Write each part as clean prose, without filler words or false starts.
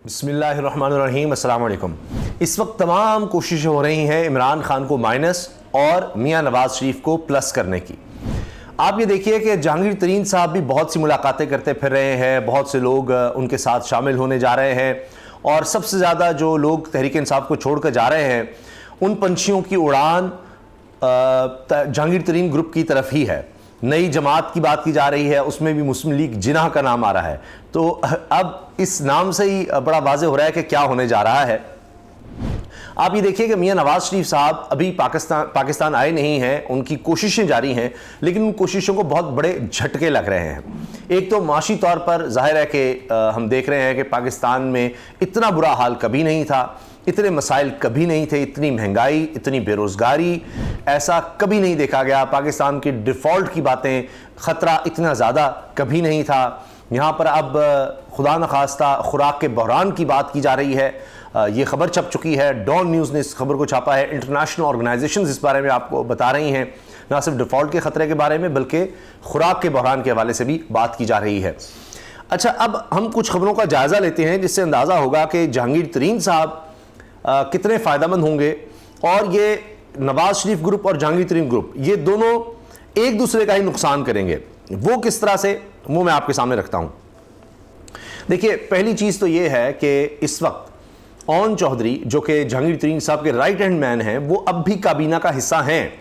बिस्मिल्लाहिर्रहमानिर्रहीम, अस्सलाम वालेकुम। इस वक्त तमाम कोशिशें हो रही हैं इमरान खान को माइनस और मियां नवाज शरीफ को प्लस करने की। आप ये देखिए कि जहांगीर तरीन साहब भी बहुत सी मुलाकातें करते फिर रहे हैं, बहुत से लोग उनके साथ शामिल होने जा रहे हैं और सबसे ज़्यादा जो लोग तहरीक इंसाफ को छोड़ कर जा रहे हैं उन पंछियों की उड़ान जहांगीर तरीन ग्रुप की तरफ ही है। नई जमात की बात की जा रही है, उसमें भी मुस्लिम लीग जिन्ना का नाम आ रहा है। तो अब इस नाम से ही बड़ा वाज़ेह हो रहा है कि क्या होने जा रहा है। आप ये देखिए कि मियां नवाज शरीफ साहब अभी पाकिस्तान आए नहीं हैं, उनकी कोशिशें जारी हैं, लेकिन उन कोशिशों को बहुत बड़े झटके लग रहे हैं। एक तो माशी तौर पर जाहिर है कि हम देख रहे हैं कि पाकिस्तान में इतना बुरा हाल कभी नहीं था, इतने मसाइल कभी नहीं थे, इतनी महंगाई, इतनी बेरोज़गारी, ऐसा कभी नहीं देखा गया। पाकिस्तान की डिफ़ॉल्ट की बातें, ख़तरा इतना ज़्यादा कभी नहीं था। यहाँ पर अब खुदा न खास्ता खुराक के बहरान की बात की जा रही है। ये खबर छप चुकी है, डॉन न्यूज़ ने इस खबर को छापा है, इंटरनेशनल ऑर्गेनाइजेशंस इस बारे में आपको बता रही हैं, ना सिर्फ डिफ़ॉल्ट के ख़तरे के बारे में बल्कि खुराक के बहरान के हवाले से भी बात की जा रही है। अच्छा, अब हम कुछ खबरों का जायज़ा लेते हैं जिससे अंदाज़ा होगा कि जहांगीर तरीन साहब कितने फ़ायदेमंद होंगे और ये नवाज शरीफ ग्रुप और जहांगीर तरीन ग्रुप ये दोनों एक दूसरे का ही नुकसान करेंगे। वो किस तरह से, वो मैं आपके सामने रखता हूं। देखिए, पहली चीज़ तो ये है कि इस वक्त ओन चौधरी जो कि जहांगीर तरीन साहब के राइट हैंड मैन हैं, वो अब भी काबीना का हिस्सा हैं।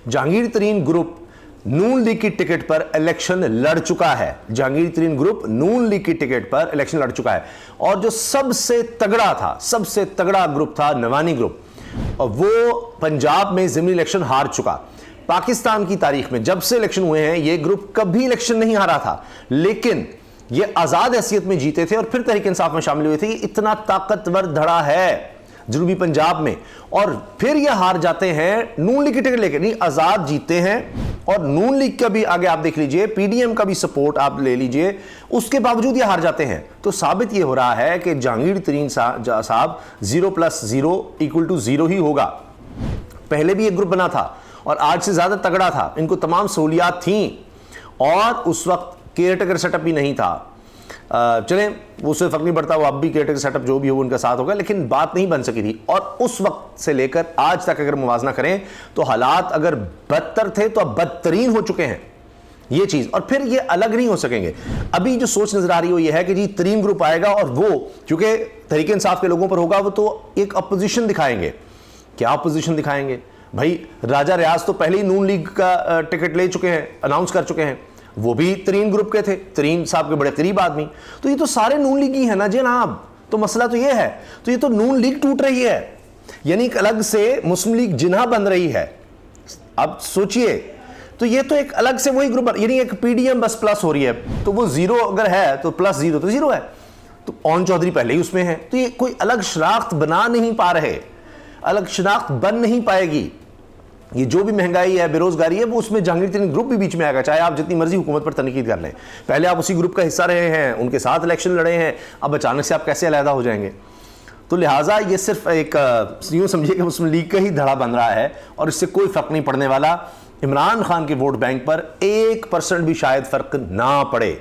जहांगीर तरीन ग्रुप नून लीग की टिकट पर इलेक्शन लड़ चुका है। जहांगीर तरीन ग्रुप नून लीग की टिकट पर इलेक्शन लड़ चुका है और जो सबसे तगड़ा था, सबसे तगड़ा ग्रुप था नवानी ग्रुप, और वो पंजाब में ज़िमनी इलेक्शन हार चुका। पाकिस्तान की तारीख में जब से इलेक्शन हुए हैं ये ग्रुप कभी इलेक्शन नहीं हारा था, लेकिन ये आज़ाद हैसियत में जीते थे और फिर तहरीक इंसाफ में शामिल हुए थे। ये इतना ताकतवर धड़ा है जनूबी पंजाब में, और फिर ये हार जाते हैं नून लीग की टिकट लेकर। नहीं, आज़ाद जीते हैं और नून लीग का भी आगे आप देख लीजिए, पीडीएम का भी सपोर्ट आप ले लीजिए, उसके बावजूद ये हार जाते हैं। तो साबित ये हो रहा है कि जहांगीर तरीन साहब 0 + 0 = 0 ही होगा। पहले भी एक ग्रुप बना था और आज से ज़्यादा तगड़ा था, इनको तमाम सहूलियात थीं और उस वक्त केयरटेकर सेटअप भी नहीं था। चलें, उससे फ़र्क नहीं पड़ता, वो अब भी केयरटेकर सेटअप जो भी हो उनका साथ होगा, लेकिन बात नहीं बन सकी थी। और उस वक्त से लेकर आज तक अगर मुवाजना करें तो हालात अगर बदतर थे तो अब बदतरीन हो चुके हैं ये चीज़, और फिर ये अलग नहीं हो सकेंगे। अभी जो सोच नजर आ रही हो ये है कि जी तरीन ग्रुप आएगा और वो क्योंकि तहरीक इंसाफ के लोगों पर होगा, वो तो एक अपोजिशन दिखाएंगे। क्या अपोजिशन दिखाएंगे भाई? राजा रियाज तो पहले ही नून लीग का टिकट ले चुके हैं, अनाउंस कर चुके हैं, वो भी तरीन ग्रुप के थे, तरीन साहब के बड़े करीब आदमी। तो ये तो सारे नून लीग ही है ना जनाब। तो मसला तो ये है, तो ये तो नून लीग टूट रही है, यानी एक अलग से मुस्लिम लीग जिन्ना बन रही है। अब सोचिए, तो ये तो एक अलग से वही ग्रुप, यानी एक पीडीएम बस प्लस हो रही है। तो वो 0 अगर है तो +0 तो 0 है। तो ओन चौधरी पहले ही उसमें है, तो ये कोई अलग शनाख्त बना नहीं पा रहे, अलग शनाख्त बन नहीं पाएगी। ये जो भी महंगाई है, बेरोजगारी है, वो उसमें जहांगीर तरीन ग्रुप भी बीच में आएगा, चाहे आप जितनी मर्जी हुकूमत पर तनकीद कर लें। पहले आप उसी ग्रुप का हिस्सा रहे हैं, उनके साथ इलेक्शन लड़े हैं, अब अचानक से आप कैसे अलहदा हो जाएंगे? तो लिहाजा ये सिर्फ एक यूँ समझिए कि मुस्लिम लीग का ही धड़ा बन रहा है और इससे कोई फ़र्क नहीं पड़ने वाला। इमरान खान के वोट बैंक पर 1% भी शायद फ़र्क ना पड़े।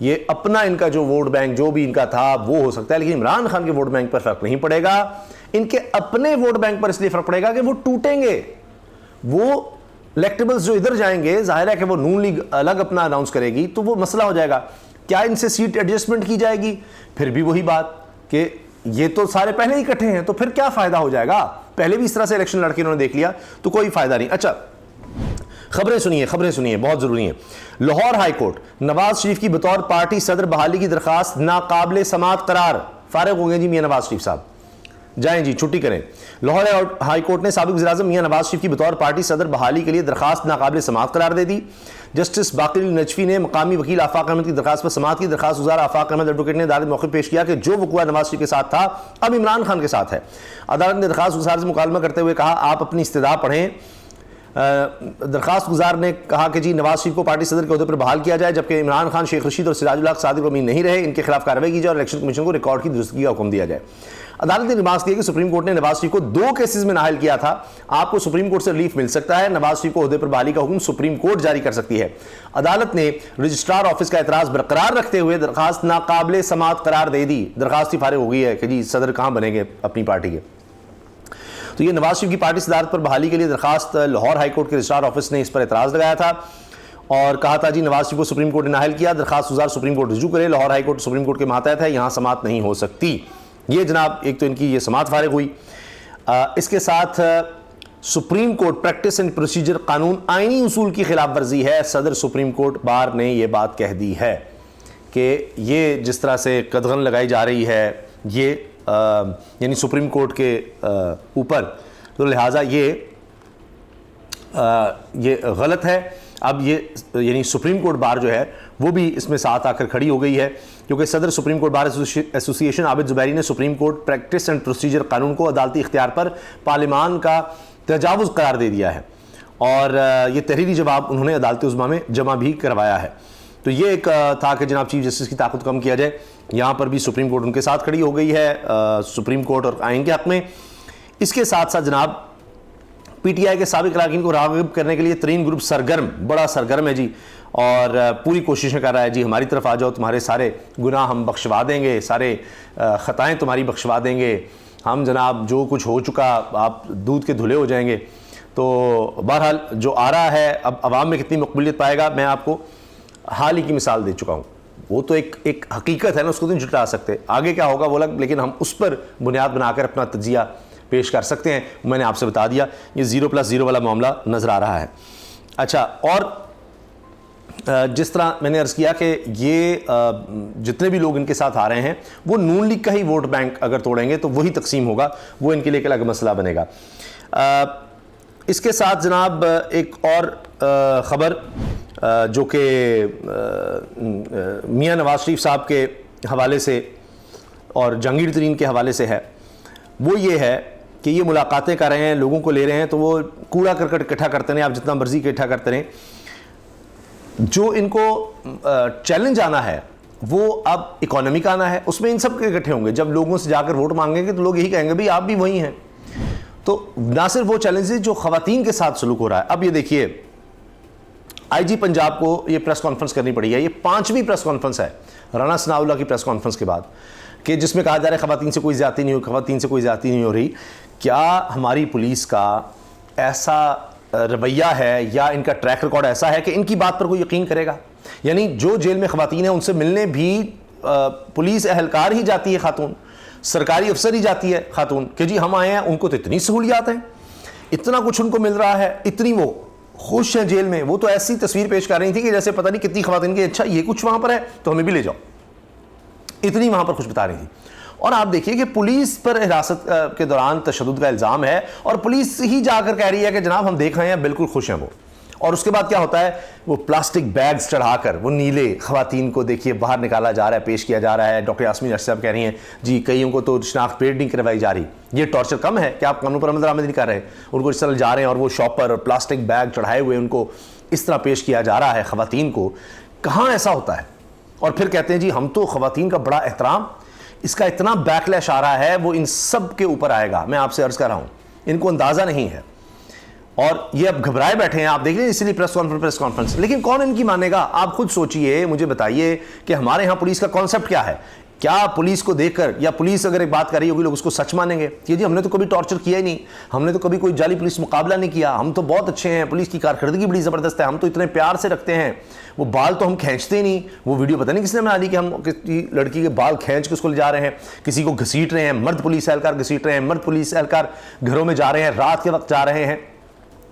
ये अपना इनका जो वोट बैंक जो भी इनका था वो हो सकता है, लेकिन इमरान खान के वोट बैंक पर फ़र्क नहीं पड़ेगा। इनके अपने वोट बैंक पर इसलिए फ़र्क पड़ेगा कि वो टूटेंगे। वो इलेक्टेबल्स जो इधर जाएंगे, जाहिर है कि वो नून लीग अलग अपना अनाउंस करेगी, तो वो मसला हो जाएगा। क्या इनसे सीट एडजस्टमेंट की जाएगी? फिर भी वही बात कि ये तो सारे पहले ही इकट्ठे हैं, तो फिर क्या फ़ायदा हो जाएगा? पहले भी इस तरह से इलेक्शन लड़के उन्होंने देख लिया, तो कोई फ़ायदा नहीं। अच्छा, खबरें सुनिए, बहुत ज़रूरी हैं। लाहौर हाई कोर्ट नवाज शरीफ की बतौर पार्टी सदर बहाली की दरखास्त नाकाबिले समात करार। फारिग हो गए जी मियां नवाज शरीफ साहब, जाएं जी, छुट्टी करें। लाहौर हाई कोर्ट ने साबिक वज़ीर-ए-आज़म मियां नवाज शरीफ की बतौर पार्टी सदर बहाली के लिए दरखास्त नाकाबिले समात करार दे दी। जस्टिस बाक़िर नजफी ने मकामी वकील आफाक अहमद की दरखास्त पर समात की। दरखास्त गुजार आफाक अहमद एडवोकेट ने अदालत में मौक़िफ़ पेश किया कि जो वक़ूआ नवाज शरीफ के साथ था अब इमरान खान के साथ है। अदालत ने दरखास्त गुजार से मुकालमा करते हुए कहा, आप अपनी इस्तदा पढ़ें। दरखास्त गुजार ने कहा कि जी नवाज शरीफ को पार्टी सदर के अहदे पर बहाल किया जाए, जबकि इमरान खान, शेख रशीद और सिराजुल हक सादिक अमीन नहीं रहे, इनके खिलाफ कार्रवाई की जाए और इलेक्शन कमीशन को रिकॉर्ड की दुरुस्तगी का हुक्म दिया जाए। अदालत ने रिमार्क्स दिया कि सुप्रीम कोर्ट ने नवाज शरीफ को 2 केसेस में नाअहल किया था। आपको सुप्रीम कोर्ट से रिलीफ मिल सकता है। नवाज शरीफ को ओहदे पर बहाली का हुक्म सुप्रीम कोर्ट जारी कर सकती है। अदालत ने रजिस्ट्रार ऑफिस का एतराज बरकरार रखते हुए दरखास्त नाकाबिले समाअत करार दे दी। दरखास्त ही फारिग हो गई है कि जी सदर कहां बनेंगे अपनी पार्टी के। तो ये नवाज शरीफ की पार्टी सदारत पर बहाली के लिए दरखास्त लाहौर हाईकोर्ट के रजिस्ट्रार ऑफिस ने इस पर एतराज लगाया था और कहा था जी नवाज शरीफ को सुप्रीम कोर्ट ने नाअहल किया, दरखास्त गुजार सुप्रीम कोर्ट रजू करे। लाहौर हाईकोर्ट सुप्रीम कोर्ट के मातहत है, यहाँ समाअत नहीं हो सकती। ये जनाब एक तो इनकी ये समाअत फारिग हुई। इसके साथ supreme court practice and procedure कानून आईनी उसूल की खिलाफ वर्जी है। सदर सुप्रीम कोर्ट बार ने यह बात कह दी है कि ये जिस तरह से कदगन लगाई जा रही है ये यानी सुप्रीम कोर्ट के ऊपर, तो लिहाजा ये गलत है। अब ये यानी सुप्रीम कोर्ट बार जो है वो भी इसमें साथ आकर खड़ी हो गई है, क्योंकि सदर supreme court bar association Abid Zubairi ने supreme court practice and procedure कानून को अदालती इख्तियार पर पार्लिमान का तजावुज़ करार दे दिया है और ये तहरीरी जवाब उन्होंने अदालती उज़्मा में जमा भी करवाया है। तो ये एक था कि जनाब चीफ जस्टिस की ताकत कम किया जाए। यहाँ पर भी सुप्रीम कोर्ट उनके साथ खड़ी हो गई है, सुप्रीम कोर्ट और आइन के हक़ में। इसके साथ साथ जनाब पीटीआई के साबिक अरकान को राग़िब करने के लिए तरीन ग्रुप बड़ा सरगर्म है जी और पूरी कोशिशें कर रहा है जी हमारी तरफ आ जाओ, तुम्हारे सारे गुनाह हम बख्शवा देंगे, सारे ख़ताएँ तुम्हारी बख्शवा देंगे, हम जनाब जो कुछ हो चुका आप दूध के धुले हो जाएंगे। तो बहरहाल जो आ रहा है अब अवाम में कितनी मकबूलियत पाएगा, मैं आपको हाल ही की मिसाल दे चुका हूँ। वो तो एक हकीकत है ना, उसको तो नहीं जुटा सकते, आगे क्या होगा वो अलग, लेकिन हम उस पर बुनियाद बनाकर अपना तजिया पेश कर सकते हैं। मैंने आपसे बता दिया ये 0+0 वाला मामला नज़र आ रहा है। अच्छा, और जिस तरह मैंने अर्ज़ किया कि ये जितने भी लोग इनके साथ आ रहे हैं वो नून लीग का ही वोट बैंक अगर तोड़ेंगे तो वही तकसीम होगा, वो इनके लिए एक अलग मसला बनेगा। इसके साथ जनाब एक और ख़बर जो कि मियां नवाज शरीफ साहब के हवाले से और जहांगीर तरीन के हवाले से है, वो ये है कि ये मुलाकातें कर रहे हैं, लोगों को ले रहे हैं, तो वो कूड़ा करकट इकट्ठा करते रहें, आप जितना मर्जी इकट्ठा करते रहें। जो इनको चैलेंज आना है वो अब इकोनॉमी का आना है, उसमें इन सब के इकट्ठे होंगे। जब लोगों से जाकर वोट मांगेंगे तो लोग यही कहेंगे भाई आप भी वही हैं। तो ना सिर्फ वो चैलेंजेस जो ख़वातीन के साथ सलूक हो रहा है। अब ये देखिए आईजी पंजाब को ये प्रेस कॉन्फ्रेंस करनी पड़ी है, ये 5वीं प्रेस कॉन्फ्रेंस है राना सनाउल्लाह की प्रेस कॉन्फ्रेंस के बाद, कि जिसमें कहा जा रहा है ख़वातीन से कोई ज़्यादती नहीं हो, ख़वातीन से कोई ज़्यादती नहीं हो रही। क्या हमारी पुलिस का ऐसा रवैया है या इनका ट्रैक रिकॉर्ड ऐसा है कि इनकी बात पर कोई यकीन करेगा? यानी जो जेल में ख़वातीन हैं उनसे मिलने भी पुलिस एहलकार ही जाती है, खातून सरकारी अफसर ही जाती है खातून, कि जी हम आए हैं, उनको तो इतनी सहूलियात हैं, इतना कुछ उनको मिल रहा है, इतनी वो खुश हैं जेल में। वो तो ऐसी तस्वीर पेश कर रही थी कि जैसे पता नहीं कितनी ख़वातीन की अच्छा ये कुछ वहाँ पर है तो हमें भी ले जाओ, इतनी वहाँ पर खुश बता रही थी। और आप देखिए कि पुलिस पर हिरासत के दौरान तशद्दुद का इल्ज़ाम है और पुलिस ही जाकर कह रही है कि जनाब हम देख रहे हैं, बिल्कुल खुश हैं वो। और उसके बाद क्या होता है, वो प्लास्टिक बैग्स चढ़ाकर वो नीले ख़वातीन को देखिए बाहर निकाला जा रहा है, पेश किया जा रहा है। डॉक्टर यास्मीन अरशद साहब कह रही हैं जी कईयों को तो शनाख्त पेड नहीं करवाई जा रही। ये टॉर्चर कम है कि आप कानून पर अमल दरामद नहीं कर रहे, उनको इस तरह जा रहे हैं और वो शॉप पर प्लास्टिक बैग चढ़ाए हुए उनको इस तरह पेश किया जा रहा है ख़वातीन को। कहाँ ऐसा होता है? और फिर कहते हैं जी हम तो ख़वातीन का बड़ा एहतराम, इसका इतना बैकलैश आ रहा है वो इन सब के ऊपर आएगा। मैं आपसे अर्ज़ कर रहा हूँ, इनको अंदाज़ा नहीं है और ये अब घबराए बैठे हैं। आप देख लीजिए इसीलिए प्रेस कॉन्फ्रेंस। लेकिन कौन इनकी मानेगा? आप खुद सोचिए, मुझे बताइए कि हमारे यहाँ पुलिस का कॉन्सेप्ट क्या है? क्या पुलिस को देखकर या पुलिस अगर एक बात कर रही होगी लोग उसको सच मानेंगे कि जी हमने तो कभी टॉर्चर किया ही नहीं, हमने तो कभी कोई जाली पुलिस मुकाबला नहीं किया, हम तो बहुत अच्छे हैं, पुलिस की कारकर्दगी बड़ी ज़बरदस्त है, हम तो इतने प्यार से रखते हैं, वो बाल तो हम खींचते ही नहीं। वो वीडियो पता नहीं किसने बना दी कि हम किसी लड़की के बाल खींच के उसको ले जा रहे हैं, किसी को घसीट रहे हैं, मर्द पुलिस एहलकार घसीट रहे हैं, मर्द पुलिस एहलकार घरों में जा रहे हैं, रात के वक्त जा रहे हैं,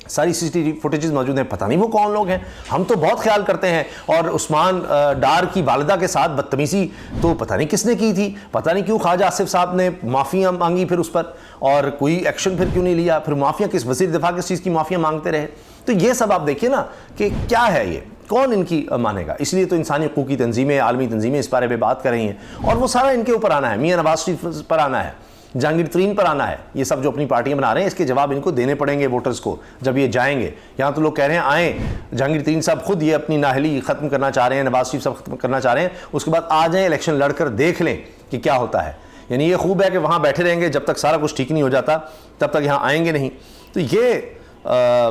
सारी सीसीटीवी फुटेजेस मौजूद हैं। पता नहीं वो कौन लोग हैं, हम तो बहुत ख्याल करते हैं। और उस्मान डार की वालिदा के साथ बदतमीजी तो पता नहीं किसने की थी, पता नहीं क्यों ख्वाजा आसिफ साहब ने माफ़िया मांगी फिर उस पर, और कोई एक्शन फिर क्यों नहीं लिया, फिर माफ़िया किस वज़ीर दिफा किस चीज़ की माफ़िया मांगते रहे। तो ये सब आप देखिए ना कि क्या है, ये कौन इनकी मानेगा। इसलिए तो इंसानी हकूक़ की तंजीमें, आलमी तंजीमें इस बारे में बात कर रही हैं और वो सारा इनके ऊपर आना है, मियां नवाज शरीफ पर आना है, जहांगीर तरीन पर आना है। ये सब जो अपनी पार्टियां बना रहे हैं इसके जवाब इनको देने पड़ेंगे वोटर्स को जब ये जाएंगे। यहाँ तो लोग कह रहे हैं आए, जहांगीर तरीन साहब खुद ये अपनी नाहली ख़त्म करना चाह रहे हैं, नवाज शरीफ साहब ख़त्म करना चाह रहे हैं, उसके बाद आ जाएं, इलेक्शन लड़कर देख लें कि क्या होता है। यानी ये खूब है कि वहाँ बैठे रहेंगे जब तक सारा कुछ ठीक नहीं हो जाता, तब तक यहाँ आएंगे नहीं। तो ये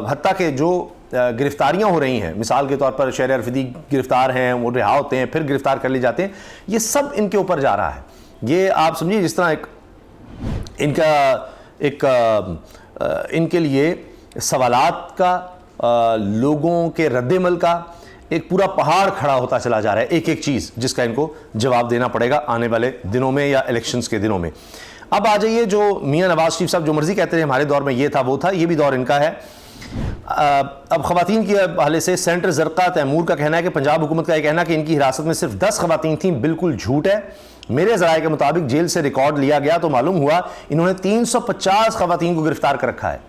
हत्ता के जो गिरफ्तारियाँ हो रही हैं, मिसाल के तौर पर शेर अरफदी गिरफ्तार हैं, वो रिहा होते हैं, फिर गिरफ्तार कर लिए जाते हैं, ये सब इनके ऊपर जा रहा है। ये आप समझिए जिस तरह इनके लिए सवालात का, लोगों के रद्देमल का एक पूरा पहाड़ खड़ा होता चला जा रहा है, एक एक चीज़ जिसका इनको जवाब देना पड़ेगा आने वाले दिनों में या इलेक्शंस के दिनों में। अब आ जाइए, जो मियां नवाज शरीफ साहब जो मर्जी कहते हैं हमारे दौर में ये था वो था, ये भी दौर इनका है। अब ख़वातीन के हवाले से सेंटर ज़रक़ा तैमूर का कहना है कि पंजाब हुकूमत का यह कहना कि इनकी हिरासत में सिर्फ 10 ख़वातीन थीं बिल्कुल झूठ है। मेरे ज़राए के मुताबिक जेल से रिकॉर्ड लिया गया तो मालूम हुआ इन्होंने 350 ख़वातीन को गिरफ्तार कर रखा है।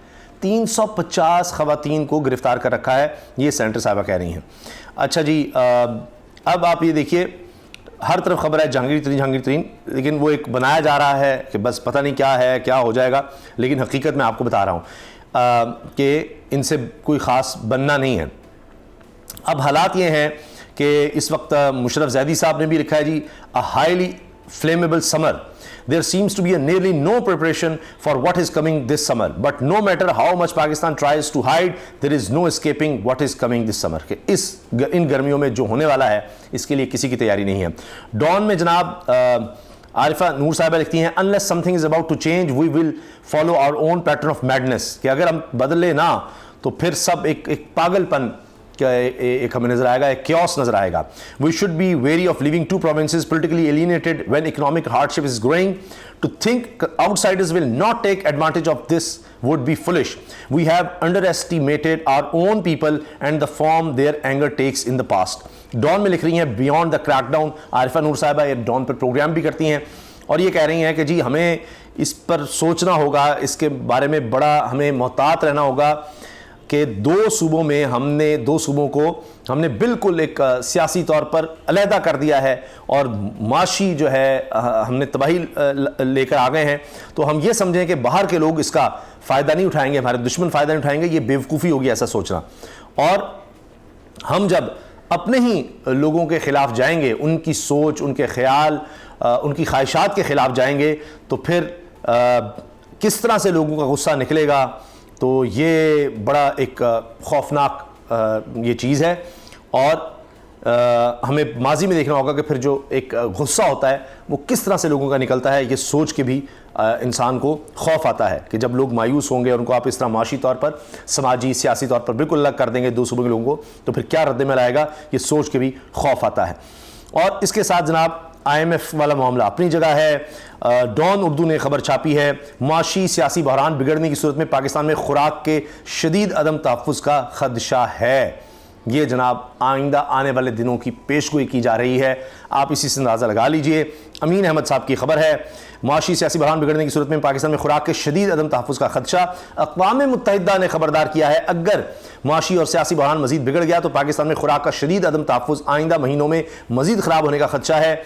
350 ख़वातीन को गिरफ्तार कर रखा है, ये सेंटर साहबा कह रही हैं। अच्छा जी, अब आप ये देखिए, हर तरफ खबर है जहांगीर तरीन, लेकिन वो एक बनाया जा रहा है कि बस पता नहीं क्या है, क्या हो जाएगा, लेकिन हकीकत मैं आपको बता रहा हूँ कि इनसे कोई ख़ास बनना नहीं है। अब हालात ये हैं कि इस वक्त मुशर्रफ ज़ैदी साहब ने भी लिखा है जी, a highly flammable summer, there seems to be a nearly no preparation for what is coming this summer, but no matter how much Pakistan tries to hide, there is no escaping what is coming this summer। कि इन गर्मियों में जो होने वाला है इसके लिए किसी की तैयारी नहीं है। डॉन में जनाब आरिफा नूर साहिबा लिखती हैं, unless something is about to change we will follow our own pattern of madness, कि अगर हम बदले ना तो फिर सब एक पागलपन एक हमें नजर आएगा, एक chaos नजर आएगा। We should be wary of leaving two provinces politically alienated when economic hardship is growing. To think outsiders will not take advantage of this would be foolish. We have underestimated our own people and the form their anger takes in the past। Dawn में लिख रही हैं beyond the crackdown, Arifa Noor साहिबा ये don पर programme भी करती हैं और ये कह रही हैं कि जी हमें इस पर सोचना होगा, इसके बारे में बड़ा हमें मोहतात रहना होगा कि दो सूबों को हमने बिल्कुल एक सियासी तौर पर अलहदा कर दिया है और माशी जो है हमने तबाही लेकर आ गए हैं। तो हम ये समझें कि बाहर के लोग इसका फ़ायदा नहीं उठाएंगे, हमारे दुश्मन फ़ायदा नहीं उठाएंगे, ये बेवकूफ़ी होगी ऐसा सोचना। और हम जब अपने ही लोगों के ख़िलाफ़ जाएंगे, उनकी सोच, उनके ख़्याल, उनकी ख्वाहिशात के ख़िलाफ़ जाएंगे, तो फिर किस तरह से लोगों का गुस्सा निकलेगा, तो ये बड़ा एक खौफनाक ये चीज़ है। और हमें माजी में देखना होगा कि फिर जो एक गुस्सा होता है वो किस तरह से लोगों का निकलता है, ये सोच के भी इंसान को खौफ आता है कि जब लोग मायूस होंगे और उनको आप इस तरह माशी तौर पर, समाजी सियासी तौर पर बिल्कुल अलग कर देंगे दो सूबों के लोगों को, तो फिर क्या रद्द-ए-अमल आएगा, ये सोच के भी खौफ आता है। और इसके साथ जनाब IMF वाला मामला अपनी जगह है। डॉन उर्दू ने खबर छापी है, माशी सियासी बहरान बिगड़ने की सूरत में पाकिस्तान में खुराक के शदीद अदम तहफ़्फ़ुज़ का खदशा है। ये जनाब आइंदा आने वाले दिनों की पेशगोई की जा रही है, आप इसी से अंदाज़ा लगा लीजिए। अमीन अहमद साहब की खबर है, माशी सियासी बहरान बिगड़ने की सूरत में पाकिस्तान में खुराक के शदीद अदम तहफ़्फ़ुज़ का खदशा। अक़वाम मुत्तहिदा ने खबरदार किया है, अगर माशी और सियासी बहरान मज़ीद बिगड़ गया तो पाकिस्तान में खुराक का शदीद अदम तहफ़्फ़ुज़ आइंदा महीनों में मज़ीद ख़राब होने का खदशा है।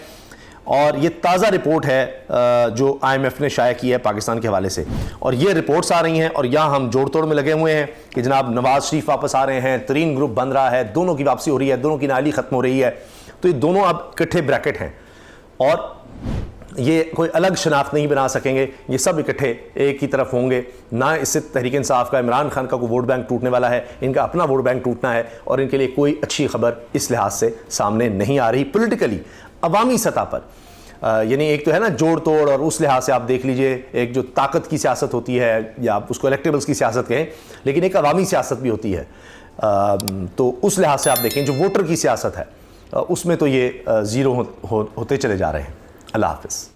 और ये ताज़ा रिपोर्ट है जो IMF ने शाया की है पाकिस्तान के हवाले से, और ये रिपोर्ट्स आ रही हैं और यहाँ हम जोड़ तोड़ में लगे हुए हैं कि जनाब नवाज शरीफ वापस आ रहे हैं, तरीन ग्रुप बन रहा है, दोनों की वापसी हो रही है, दोनों की नाली ख़त्म हो रही है। तो ये दोनों अब इकट्ठे ब्रैकेट हैं और ये कोई अलग शनाख्त नहीं बना सकेंगे, ये सब इकट्ठे एक ही तरफ होंगे ना। इससे तहरीक इंसाफ का, इमरान खान का कोई वोट बैंक टूटने वाला है, इनका अपना वोट बैंक टूटना है और इनके लिए कोई अच्छी खबर इस लिहाज से सामने नहीं आ रही पॉलिटिकली अवामी सतह पर। यानी एक तो है ना जोड़ तोड़, और उस लिहाज से आप देख लीजिए एक जो ताकत की सियासत होती है या आप उसको इलेक्टेबल्स की सियासत कहें, लेकिन एक अवामी सियासत भी होती है। तो उस लिहाज से आप देखें जो वोटर की सियासत है उसमें तो ये ज़ीरो होते चले जा रहे हैं। अल्लाह हाफ़िज़।